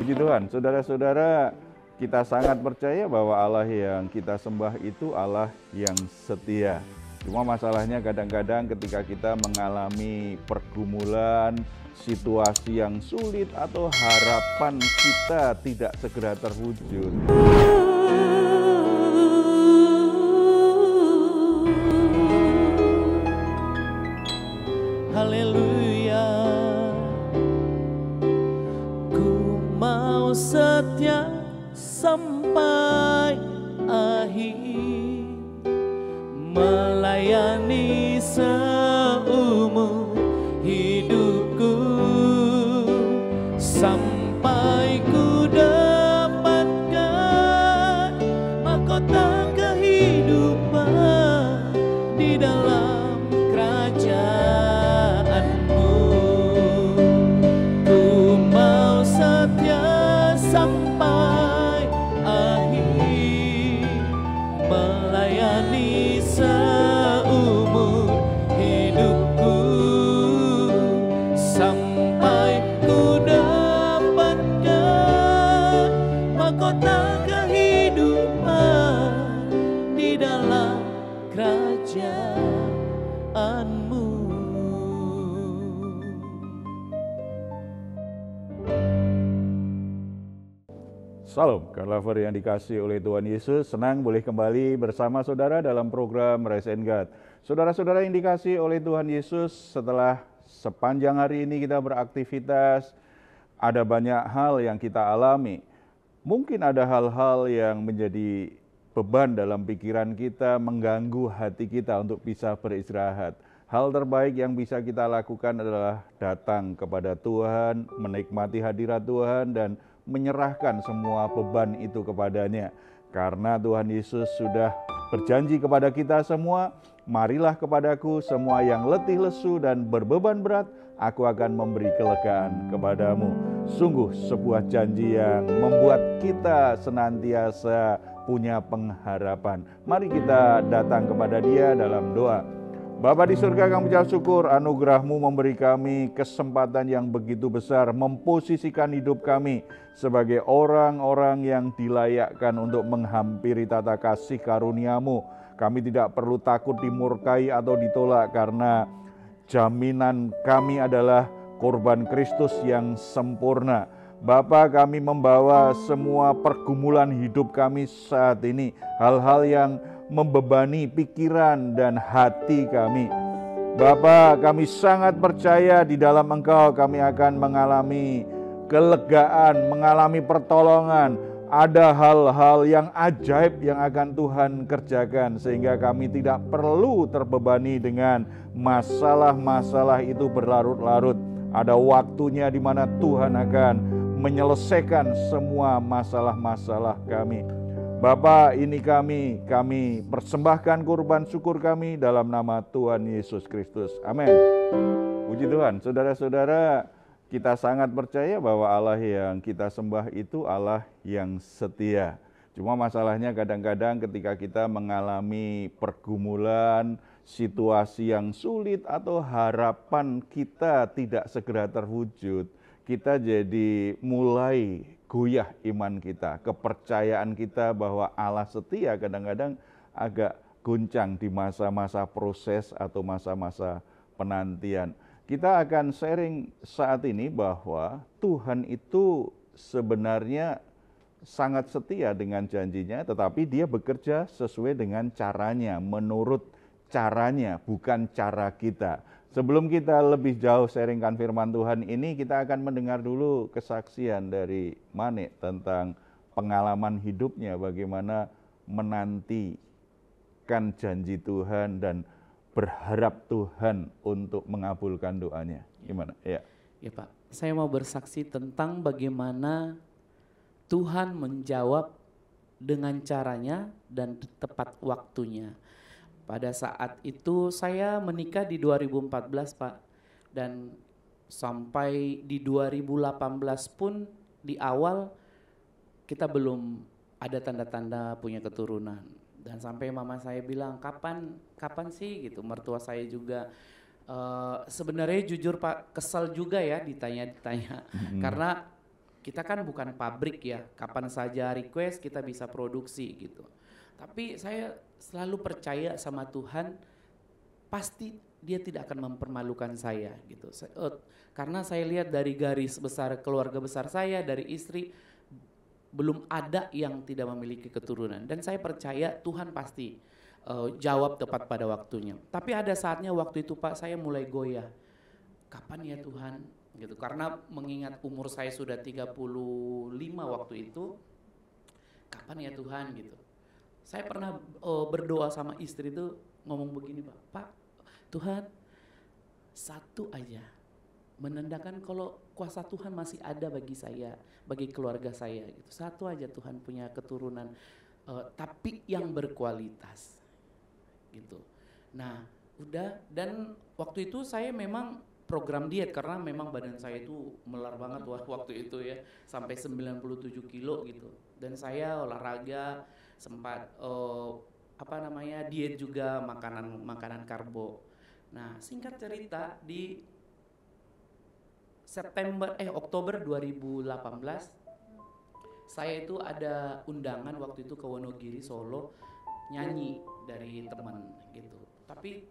Puji Tuhan, saudara-saudara, kita sangat percaya bahwa Allah yang kita sembah itu Allah yang setia. Cuma masalahnya kadang-kadang ketika kita mengalami pergumulan, situasi yang sulit atau harapan kita tidak segera terwujud. Haleluya, ku mau setia sampai akhir, melayani seumur hidupku, sampai ku dapatkan mahkota kehidupan di dalam kerajaanmu. Ku mau setia sampai akhir, melayani seumur hidupku, sampai ku dapatkan mahkota kehidupan di dalam kerajaanmu. Salam, God lover yang dikasihi oleh Tuhan Yesus. Senang boleh kembali bersama saudara dalam program Rise and God. Saudara-saudara yang dikasihi oleh Tuhan Yesus, setelah sepanjang hari ini kita beraktivitas, ada banyak hal yang kita alami. Mungkin ada hal-hal yang menjadi beban dalam pikiran kita, mengganggu hati kita untuk bisa beristirahat. Hal terbaik yang bisa kita lakukan adalah datang kepada Tuhan, menikmati hadirat Tuhan, dan menyerahkan semua beban itu kepadanya. Karena Tuhan Yesus sudah berjanji kepada kita semua, marilah kepadaku semua yang letih lesu dan berbeban berat, aku akan memberi kelegaan kepadamu. Sungguh sebuah janji yang membuat kita senantiasa punya pengharapan. Mari kita datang kepada Dia dalam doa. Bapa di surga, kami ucap syukur anugerah-Mu memberi kami kesempatan yang begitu besar memposisikan hidup kami sebagai orang-orang yang dilayakkan untuk menghampiri tata kasih karunia-Mu. Kami tidak perlu takut dimurkai atau ditolak karena jaminan kami adalah korban Kristus yang sempurna. Bapa, kami membawa semua pergumulan hidup kami saat ini, hal-hal yang membebani pikiran dan hati kami. Bapa, kami sangat percaya di dalam Engkau kami akan mengalami kelegaan, mengalami pertolongan. Ada hal-hal yang ajaib yang akan Tuhan kerjakan sehingga kami tidak perlu terbebani dengan masalah-masalah itu berlarut-larut. Ada waktunya di mana Tuhan akan menyelesaikan semua masalah-masalah kami. Bapa, ini kami persembahkan kurban syukur kami dalam nama Tuhan Yesus Kristus. Amin. Puji Tuhan, saudara-saudara, kita sangat percaya bahwa Allah yang kita sembah itu Allah yang setia. Cuma masalahnya kadang-kadang ketika kita mengalami pergumulan, situasi yang sulit atau harapan kita tidak segera terwujud, kita jadi mulai goyah iman kita, kepercayaan kita bahwa Allah setia kadang-kadang agak goncang di masa-masa proses atau masa-masa penantian. Kita akan sharing saat ini bahwa Tuhan itu sebenarnya sangat setia dengan janjinya, tetapi Dia bekerja sesuai dengan caranya, menurut caranya, bukan cara kita. Sebelum kita lebih jauh sharingkan firman Tuhan ini, kita akan mendengar dulu kesaksian dari Mane tentang pengalaman hidupnya, bagaimana menantikan janji Tuhan dan berharap Tuhan untuk mengabulkan doanya. Gimana? Ya. Ya Pak, saya mau bersaksi tentang bagaimana Tuhan menjawab dengan caranya dan tepat waktunya. Pada saat itu saya menikah di 2014 Pak, dan sampai di 2018 pun di awal kita belum ada tanda-tanda punya keturunan. Dan sampai mama saya bilang, kapan sih gitu. Mertua saya juga sebenarnya jujur Pak, kesal juga ya ditanya-tanya. Karena kita kan bukan pabrik ya, kapan saja request kita bisa produksi gitu. Tapi saya selalu percaya sama Tuhan, pasti Dia tidak akan mempermalukan saya gitu. Karena saya lihat dari garis besar keluarga besar saya, dari istri, belum ada yang tidak memiliki keturunan. Dan saya percaya Tuhan pasti jawab tepat pada waktunya. Tapi ada saatnya waktu itu Pak, saya mulai goyah. Kapan ya Tuhan? Gitu. Karena mengingat umur saya sudah 35 waktu itu, kapan ya Tuhan gitu. Saya pernah berdoa sama istri itu ngomong begini Pak, Tuhan satu aja, menandakan kalau kuasa Tuhan masih ada bagi saya, bagi keluarga saya gitu. Satu aja Tuhan punya keturunan, tapi yang berkualitas gitu. Nah udah, dan waktu itu saya memang program diet karena memang badan saya itu melar banget waktu itu ya, sampai 97 kilo gitu. Dan saya olahraga, sempat diet juga, makanan karbo. Nah singkat cerita, di Oktober 2018 saya itu ada undangan waktu itu ke Wonogiri, Solo, nyanyi dari teman gitu. Tapi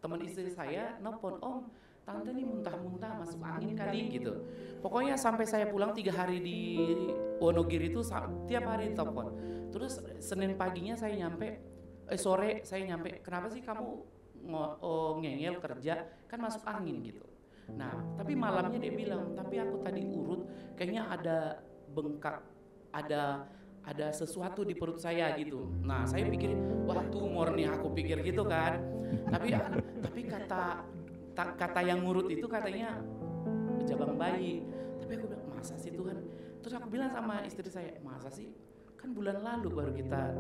teman istri saya nelpon, Om tante nih muntah-muntah masuk angin kali gitu. Pokoknya sampai saya pulang 3 hari di Wonogiri itu tiap hari telepon. Terus Senin paginya saya nyampe, sore saya nyampe, kenapa sih kamu ngeyel kerja, kan masuk angin gitu. Nah tapi malamnya dia bilang, tapi aku tadi urut kayaknya ada bengkak, ada sesuatu di perut saya gitu. Nah saya pikir, wah tumor nih, aku pikir gitu kan. Tapi kata yang ngurut itu katanya jabang bayi. Tapi aku bilang, masa sih Tuhan? Terus aku bilang sama istri saya, masa sih? Kan bulan lalu baru kita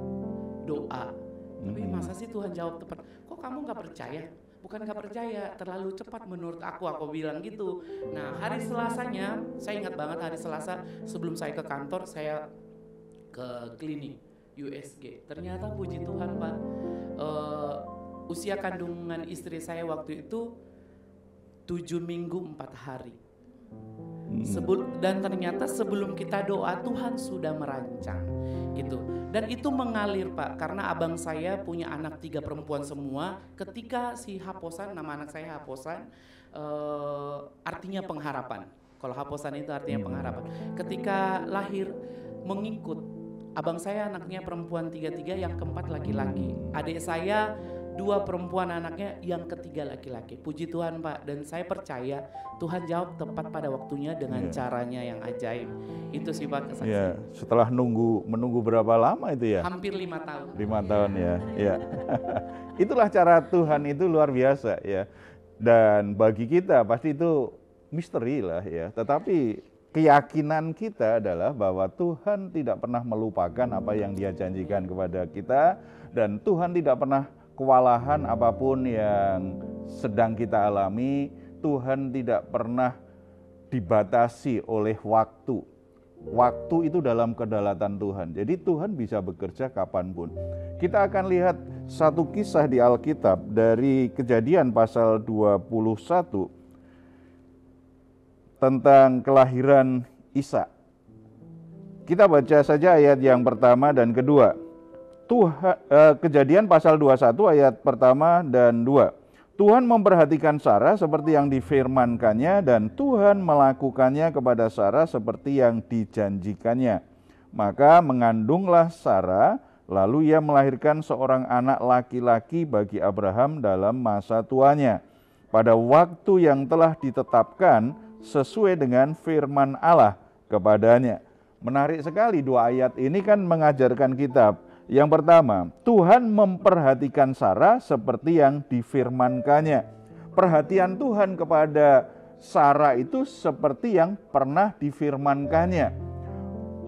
doa. Tapi masa sih Tuhan jawab tepat? Kok kamu gak percaya? Bukan gak percaya, terlalu cepat menurut aku bilang gitu. Nah hari Selasanya, saya ingat banget hari Selasa sebelum saya ke kantor, saya ke klinik USG. Ternyata puji Tuhan Pak, usia kandungan istri saya waktu itu 7 minggu 4 hari. Dan ternyata sebelum kita doa Tuhan sudah merancang gitu. Dan itu mengalir Pak, karena abang saya punya anak 3 perempuan semua. Ketika si Haposan, nama anak saya Haposan, artinya pengharapan. Kalau Haposan itu artinya pengharapan. Ketika lahir mengikut, abang saya anaknya perempuan 3, yang keempat laki-laki. Adik saya 2 perempuan anaknya, yang ketiga laki-laki. Puji Tuhan Pak, dan saya percaya Tuhan jawab tepat pada waktunya dengan caranya yang ajaib. Itu sih Pak kesaksian. Ya, setelah menunggu berapa lama itu ya? Hampir 5 tahun. 5 tahun ya. Itulah cara Tuhan, itu luar biasa ya. Dan bagi kita pasti itu misteri lah ya. Tetapi keyakinan kita adalah bahwa Tuhan tidak pernah melupakan apa yang Dia janjikan kepada kita, dan Tuhan tidak pernah kewalahan apapun yang sedang kita alami. Tuhan tidak pernah dibatasi oleh waktu. Waktu itu dalam kedaulatan Tuhan. Jadi Tuhan bisa bekerja kapanpun. Kita akan lihat satu kisah di Alkitab dari Kejadian pasal 21 tentang kelahiran Ishak. Kita baca saja ayat yang pertama dan kedua. Kejadian pasal 21 ayat pertama dan 2. Tuhan memperhatikan Sarah seperti yang difirmankannya, dan Tuhan melakukannya kepada Sarah seperti yang dijanjikannya. Maka mengandunglah Sarah, lalu ia melahirkan seorang anak laki-laki bagi Abraham dalam masa tuanya, pada waktu yang telah ditetapkan sesuai dengan firman Allah kepadanya. Menarik sekali, 2 ayat ini kan mengajarkan kita. Yang pertama, Tuhan memperhatikan Sarah seperti yang difirmankannya. Perhatian Tuhan kepada Sarah itu seperti yang pernah difirmankannya.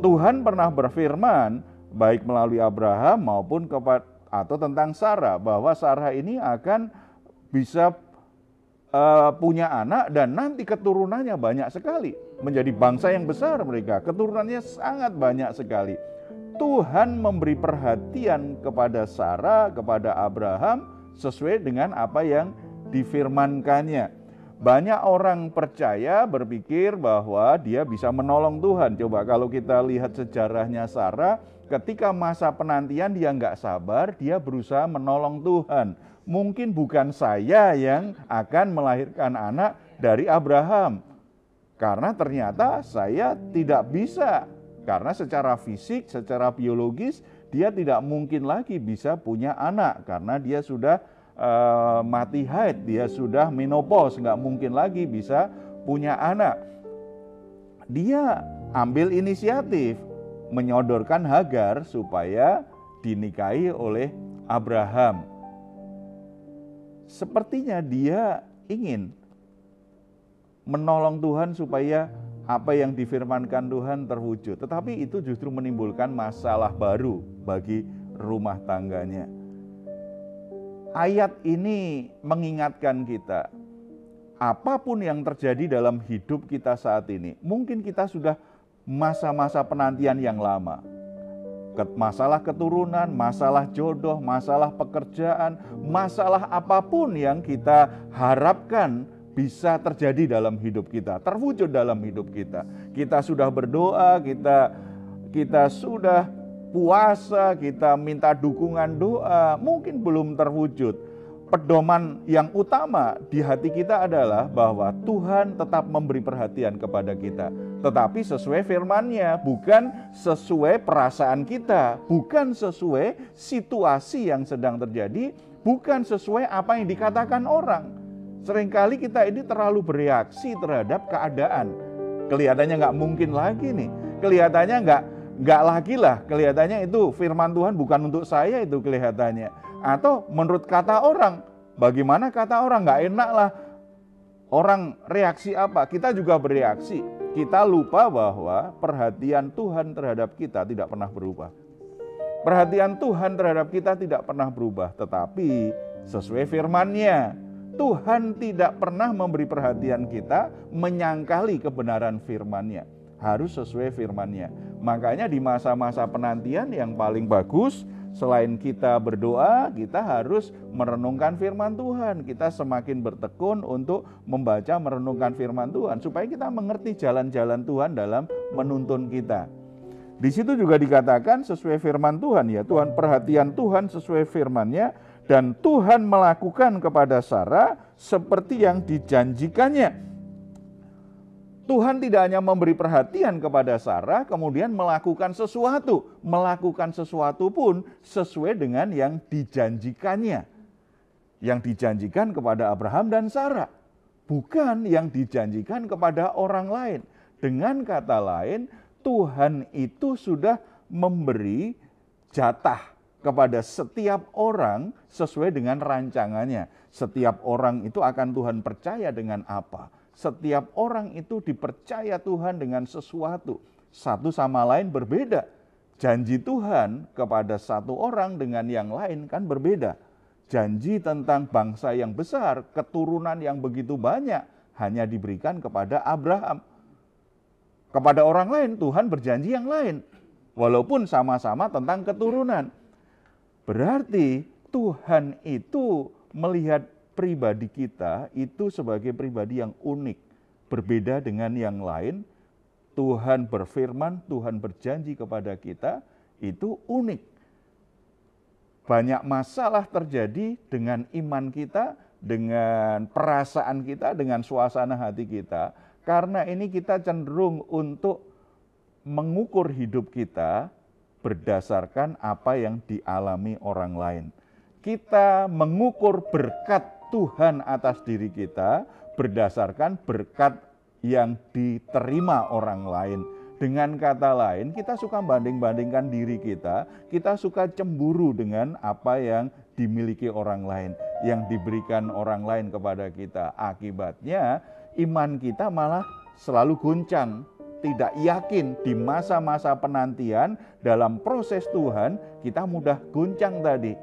Tuhan pernah berfirman baik melalui Abraham maupun atau tentang Sarah, bahwa Sarah ini akan bisa punya anak, dan nanti keturunannya banyak sekali, menjadi bangsa yang besar mereka. Keturunannya sangat banyak sekali. Tuhan memberi perhatian kepada Sarah, kepada Abraham sesuai dengan apa yang difirmankannya. Banyak orang percaya berpikir bahwa dia bisa menolong Tuhan. Coba kalau kita lihat sejarahnya Sarah, ketika masa penantian dia nggak sabar, dia berusaha menolong Tuhan. Mungkin bukan saya yang akan melahirkan anak dari Abraham. Karena ternyata saya tidak bisa. Karena secara fisik, secara biologis, dia tidak mungkin lagi bisa punya anak. Karena dia sudah mati haid, dia sudah menopause, nggak mungkin lagi bisa punya anak. Dia ambil inisiatif menyodorkan Hagar supaya dinikahi oleh Abraham. Sepertinya dia ingin menolong Tuhan supaya apa yang difirmankan Tuhan terwujud. Tetapi itu justru menimbulkan masalah baru bagi rumah tangganya. Ayat ini mengingatkan kita, apapun yang terjadi dalam hidup kita saat ini, mungkin kita sudah masa-masa penantian yang lama. Masalah keturunan, masalah jodoh, masalah pekerjaan, masalah apapun yang kita harapkan bisa terjadi dalam hidup kita, terwujud dalam hidup kita. Kita sudah berdoa, kita sudah puasa, kita minta dukungan doa, mungkin belum terwujud. Pedoman yang utama di hati kita adalah bahwa Tuhan tetap memberi perhatian kepada kita. Tetapi sesuai firman-Nya, bukan sesuai perasaan kita, bukan sesuai situasi yang sedang terjadi, bukan sesuai apa yang dikatakan orang. Seringkali kita ini terlalu bereaksi terhadap keadaan. Kelihatannya nggak mungkin lagi nih. Kelihatannya nggak lagi lah. Kelihatannya itu firman Tuhan bukan untuk saya itu kelihatannya. Atau menurut kata orang. Bagaimana kata orang? Nggak enak lah. Orang reaksi apa? Kita juga bereaksi. Kita lupa bahwa perhatian Tuhan terhadap kita tidak pernah berubah. Perhatian Tuhan terhadap kita tidak pernah berubah. Tetapi sesuai firman-Nya, Tuhan tidak pernah memberi perhatian kita menyangkali kebenaran firman-Nya. Harus sesuai firman-Nya. Makanya di masa-masa penantian yang paling bagus, selain kita berdoa, kita harus merenungkan firman Tuhan. Kita semakin bertekun untuk membaca, merenungkan firman Tuhan, supaya kita mengerti jalan-jalan Tuhan dalam menuntun kita. Di situ juga dikatakan sesuai firman Tuhan, ya Tuhan, perhatian Tuhan sesuai firman-Nya, dan Tuhan melakukan kepada Sarah seperti yang dijanjikannya. Tuhan tidak hanya memberi perhatian kepada Sarah, kemudian melakukan sesuatu. Melakukan sesuatu pun sesuai dengan yang dijanjikannya. Yang dijanjikan kepada Abraham dan Sarah. Bukan yang dijanjikan kepada orang lain. Dengan kata lain, Tuhan itu sudah memberi jatah kepada setiap orang sesuai dengan rancangannya. Setiap orang itu akan Tuhan percaya dengan apa? Setiap orang itu dipercaya Tuhan dengan sesuatu. Satu sama lain berbeda. Janji Tuhan kepada satu orang dengan yang lain kan berbeda. Janji tentang bangsa yang besar, keturunan yang begitu banyak, hanya diberikan kepada Abraham. Kepada orang lain Tuhan berjanji yang lain. Walaupun sama-sama tentang keturunan. Berarti Tuhan itu melihat pribadi kita itu sebagai pribadi yang unik. Berbeda dengan yang lain. Tuhan berfirman, Tuhan berjanji kepada kita, itu unik. Banyak masalah terjadi dengan iman kita, dengan perasaan kita, dengan suasana hati kita. Karena ini kita cenderung untuk mengukur hidup kita berdasarkan apa yang dialami orang lain. Kita mengukur berkat Tuhan atas diri kita berdasarkan berkat yang diterima orang lain. Dengan kata lain, kita suka banding-bandingkan diri kita suka cemburu dengan apa yang dimiliki orang lain, yang diberikan orang lain kepada kita. Akibatnya, iman kita malah selalu goncang, tidak yakin. Di masa-masa penantian dalam proses Tuhan, kita mudah goncang tadi.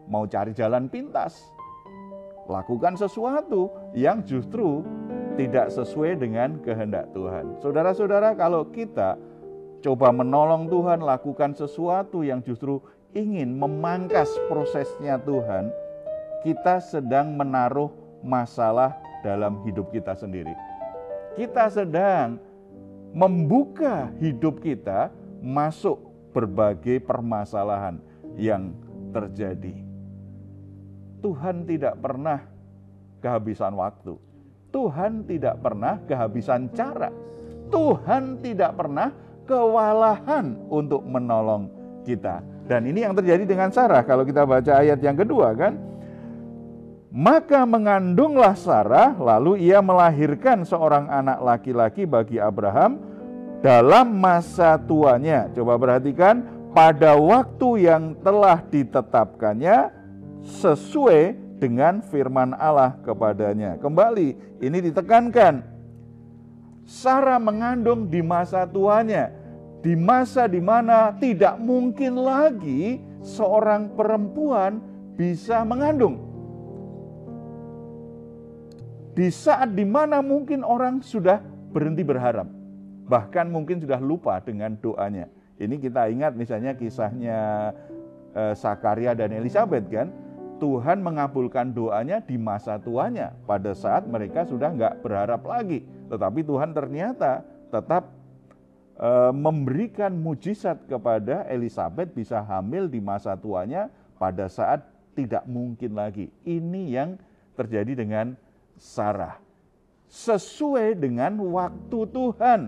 Mau cari jalan pintas, lakukan sesuatu yang justru tidak sesuai dengan kehendak Tuhan. Saudara-saudara, kalau kita coba menolong Tuhan, lakukan sesuatu yang justru ingin memangkas prosesnya Tuhan, kita sedang menaruh masalah dalam hidup kita sendiri. Kita sedang membuka hidup kita masuk berbagai permasalahan yang terjadi. Tuhan tidak pernah kehabisan waktu. Tuhan tidak pernah kehabisan cara. Tuhan tidak pernah kewalahan untuk menolong kita. Dan ini yang terjadi dengan Sarah. Kalau kita baca ayat yang kedua kan, maka mengandunglah Sarah, lalu ia melahirkan seorang anak laki-laki bagi Abraham dalam masa tuanya. Coba perhatikan, pada waktu yang telah ditetapkannya sesuai dengan firman Allah kepadanya. Kembali, ini ditekankan. Sarah mengandung di masa tuanya, di masa di mana tidak mungkin lagi seorang perempuan bisa mengandung. Di saat dimana mungkin orang sudah berhenti berharap, bahkan mungkin sudah lupa dengan doanya. Ini kita ingat misalnya kisahnya Zakaria dan Elisabet kan, Tuhan mengabulkan doanya di masa tuanya pada saat mereka sudah nggak berharap lagi. Tetapi Tuhan ternyata tetap memberikan mujizat kepada Elisabet bisa hamil di masa tuanya pada saat tidak mungkin lagi. Ini yang terjadi dengan Sarah. Sesuai dengan waktu Tuhan.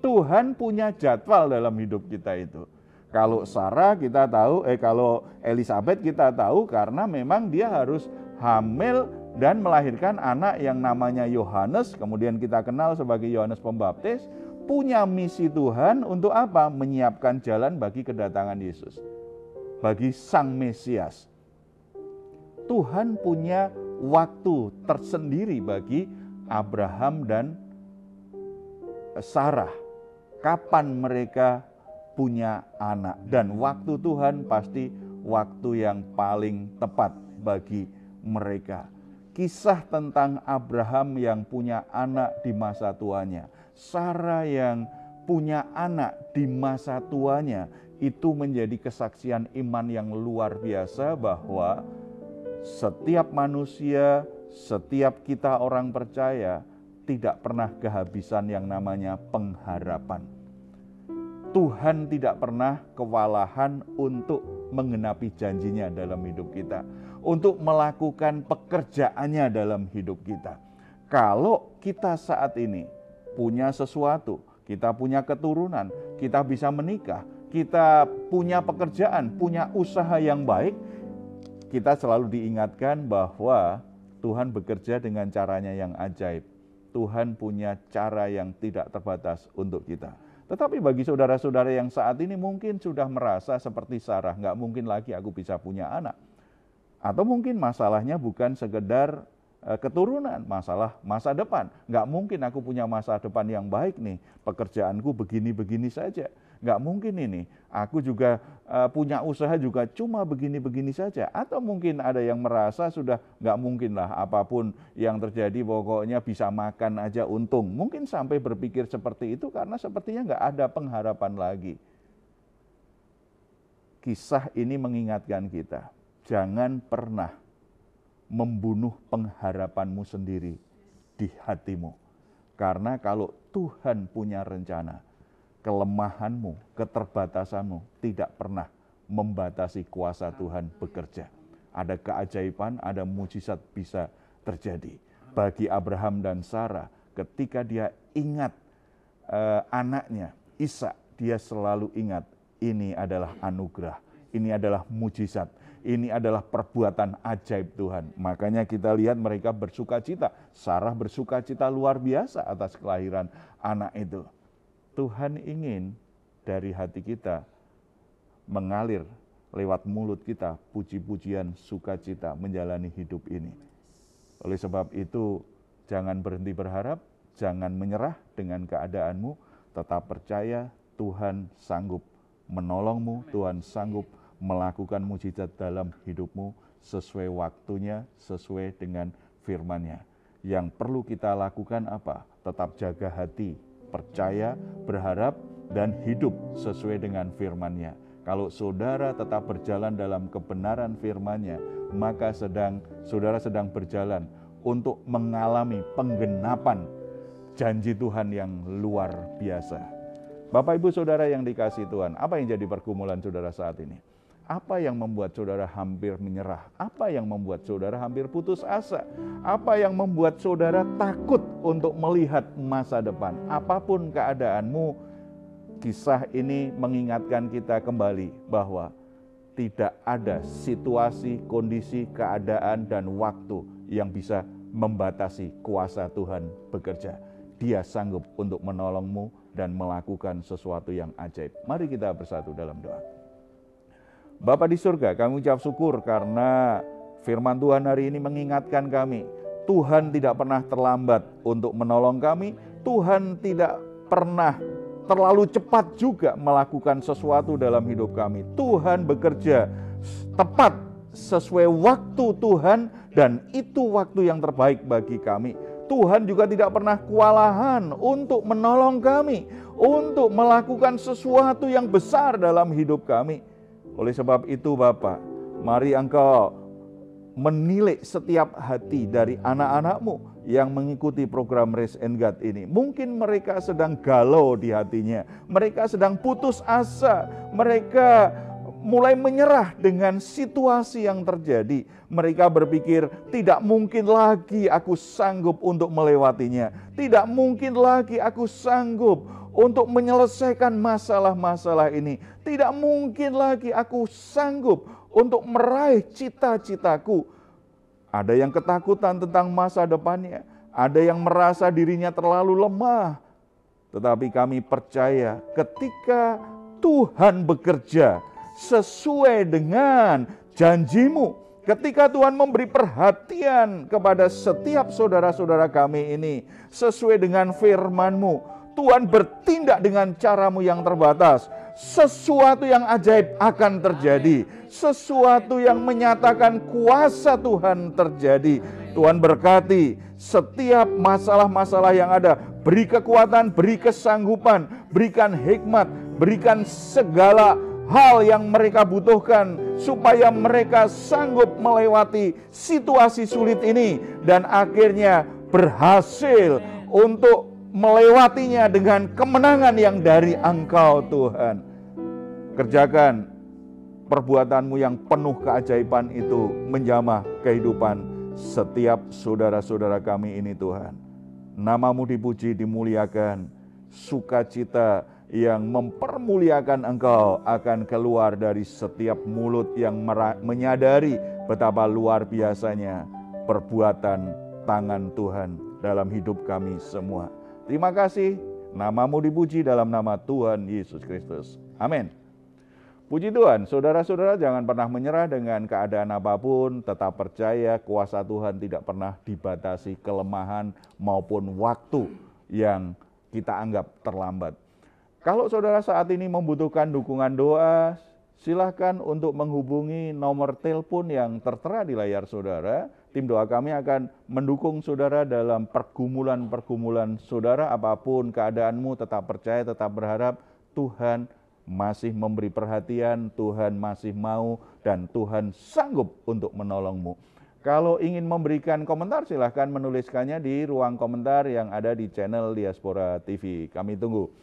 Tuhan punya jadwal dalam hidup kita itu. Kalau Sarah kita tahu, kalau Elisabet kita tahu karena memang dia harus hamil dan melahirkan anak yang namanya Yohanes, kemudian kita kenal sebagai Yohanes Pembaptis, punya misi Tuhan untuk apa? Menyiapkan jalan bagi kedatangan Yesus, bagi Sang Mesias. Tuhan punya waktu tersendiri bagi Abraham dan Sarah. Kapan mereka punya anak. Dan waktu Tuhan pasti waktu yang paling tepat bagi mereka. Kisah tentang Abraham yang punya anak di masa tuanya, Sarah yang punya anak di masa tuanya, itu menjadi kesaksian iman yang luar biasa bahwa setiap manusia, setiap kita orang percaya tidak pernah kehabisan yang namanya pengharapan. Tuhan tidak pernah kewalahan untuk menggenapi janjinya dalam hidup kita, untuk melakukan pekerjaannya dalam hidup kita. Kalau kita saat ini punya sesuatu, kita punya keturunan, kita bisa menikah, kita punya pekerjaan, punya usaha yang baik, kita selalu diingatkan bahwa Tuhan bekerja dengan caranya yang ajaib. Tuhan punya cara yang tidak terbatas untuk kita. Tetapi bagi saudara-saudara yang saat ini mungkin sudah merasa seperti Sarah, nggak mungkin lagi aku bisa punya anak. Atau mungkin masalahnya bukan sekedar keturunan, masalah masa depan. Nggak mungkin aku punya masa depan yang baik nih, pekerjaanku begini-begini saja. Nggak mungkin ini, aku juga punya usaha juga cuma begini-begini saja. Atau mungkin ada yang merasa sudah nggak mungkin lah apapun yang terjadi pokoknya bisa makan aja untung. Mungkin sampai berpikir seperti itu karena sepertinya nggak ada pengharapan lagi. Kisah ini mengingatkan kita, jangan pernah membunuh pengharapanmu sendiri di hatimu. Karena kalau Tuhan punya rencana, kelemahanmu, keterbatasanmu tidak pernah membatasi kuasa Tuhan bekerja. Ada keajaiban, ada mujizat bisa terjadi. Bagi Abraham dan Sarah, ketika dia ingat anaknya, Ishak, dia selalu ingat, ini adalah anugerah, ini adalah mujizat, ini adalah perbuatan ajaib Tuhan. Makanya kita lihat mereka bersukacita. Sarah bersukacita luar biasa atas kelahiran anak itu. Tuhan ingin dari hati kita mengalir lewat mulut kita puji-pujian sukacita menjalani hidup ini. Oleh sebab itu jangan berhenti berharap, jangan menyerah dengan keadaanmu, tetap percaya Tuhan sanggup menolongmu, Tuhan sanggup melakukan mujizat dalam hidupmu sesuai waktunya, sesuai dengan firman-Nya. Yang perlu kita lakukan apa? Tetap jaga hati, percaya, berharap, dan hidup sesuai dengan firman-Nya. Kalau saudara tetap berjalan dalam kebenaran firman-Nya, maka saudara sedang berjalan untuk mengalami penggenapan janji Tuhan yang luar biasa. Bapak Ibu Saudara yang dikasihi Tuhan, apa yang jadi pergumulan saudara saat ini? Apa yang membuat saudara hampir menyerah? Apa yang membuat saudara hampir putus asa? Apa yang membuat saudara takut untuk melihat masa depan? Apapun keadaanmu, kisah ini mengingatkan kita kembali bahwa tidak ada situasi, kondisi, keadaan, dan waktu yang bisa membatasi kuasa Tuhan bekerja. Dia sanggup untuk menolongmu dan melakukan sesuatu yang ajaib. Mari kita bersatu dalam doa. Bapa di surga, kami ucap syukur karena firman Tuhan hari ini mengingatkan kami. Tuhan tidak pernah terlambat untuk menolong kami. Tuhan tidak pernah terlalu cepat juga melakukan sesuatu dalam hidup kami. Tuhan bekerja tepat sesuai waktu Tuhan, dan itu waktu yang terbaik bagi kami. Tuhan juga tidak pernah kewalahan untuk menolong kami, untuk melakukan sesuatu yang besar dalam hidup kami. Oleh sebab itu Bapa, mari Engkau menilai setiap hati dari anak-anak-Mu yang mengikuti program Raise and Guide ini. Mungkin mereka sedang galau di hatinya, mereka sedang putus asa, mereka mulai menyerah dengan situasi yang terjadi. Mereka berpikir, tidak mungkin lagi aku sanggup untuk melewatinya. Tidak mungkin lagi aku sanggup untuk menyelesaikan masalah-masalah ini. Tidak mungkin lagi aku sanggup untuk meraih cita-citaku. Ada yang ketakutan tentang masa depannya. Ada yang merasa dirinya terlalu lemah. Tetapi kami percaya ketika Tuhan bekerja sesuai dengan janji-Mu, ketika Tuhan memberi perhatian kepada setiap saudara-saudara kami ini sesuai dengan firman-Mu, Tuhan bertindak dengan cara-Mu yang terbatas. Sesuatu yang ajaib akan terjadi. Sesuatu yang menyatakan kuasa Tuhan terjadi. Tuhan berkati setiap masalah-masalah yang ada. Beri kekuatan, beri kesanggupan, berikan hikmat, berikan segala hal yang mereka butuhkan supaya mereka sanggup melewati situasi sulit ini dan akhirnya berhasil untuk melewatinya dengan kemenangan yang dari Engkau Tuhan. Kerjakan perbuatan-Mu yang penuh keajaiban itu menjamah kehidupan setiap saudara-saudara kami ini Tuhan. Nama-Mu dipuji, dimuliakan. Sukacita yang mempermuliakan Engkau akan keluar dari setiap mulut yang menyadari betapa luar biasanya perbuatan tangan Tuhan dalam hidup kami semua. Terima kasih, nama-Mu dipuji dalam nama Tuhan Yesus Kristus. Amin. Puji Tuhan, saudara-saudara jangan pernah menyerah dengan keadaan apapun, tetap percaya kuasa Tuhan tidak pernah dibatasi kelemahan maupun waktu yang kita anggap terlambat. Kalau saudara saat ini membutuhkan dukungan doa, silakan untuk menghubungi nomor telepon yang tertera di layar saudara. Tim doa kami akan mendukung saudara dalam pergumulan-pergumulan saudara. Apapun keadaanmu, tetap percaya, tetap berharap Tuhan masih memberi perhatian, Tuhan masih mau, dan Tuhan sanggup untuk menolongmu. Kalau ingin memberikan komentar, silahkan menuliskannya di ruang komentar yang ada di channel Diaspora TV. Kami tunggu.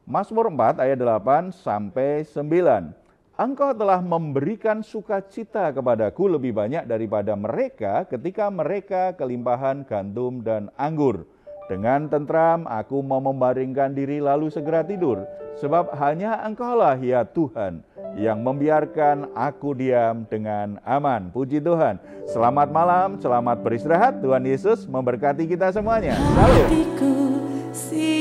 Mazmur 4 ayat 8 sampai 9. Engkau telah memberikan sukacita kepadaku lebih banyak daripada mereka ketika mereka kelimpahan gandum dan anggur. Dengan tentram aku mau membaringkan diri lalu segera tidur. Sebab hanya Engkaulah ya Tuhan yang membiarkan aku diam dengan aman. Puji Tuhan. Selamat malam, selamat beristirahat. Tuhan Yesus memberkati kita semuanya. Salam.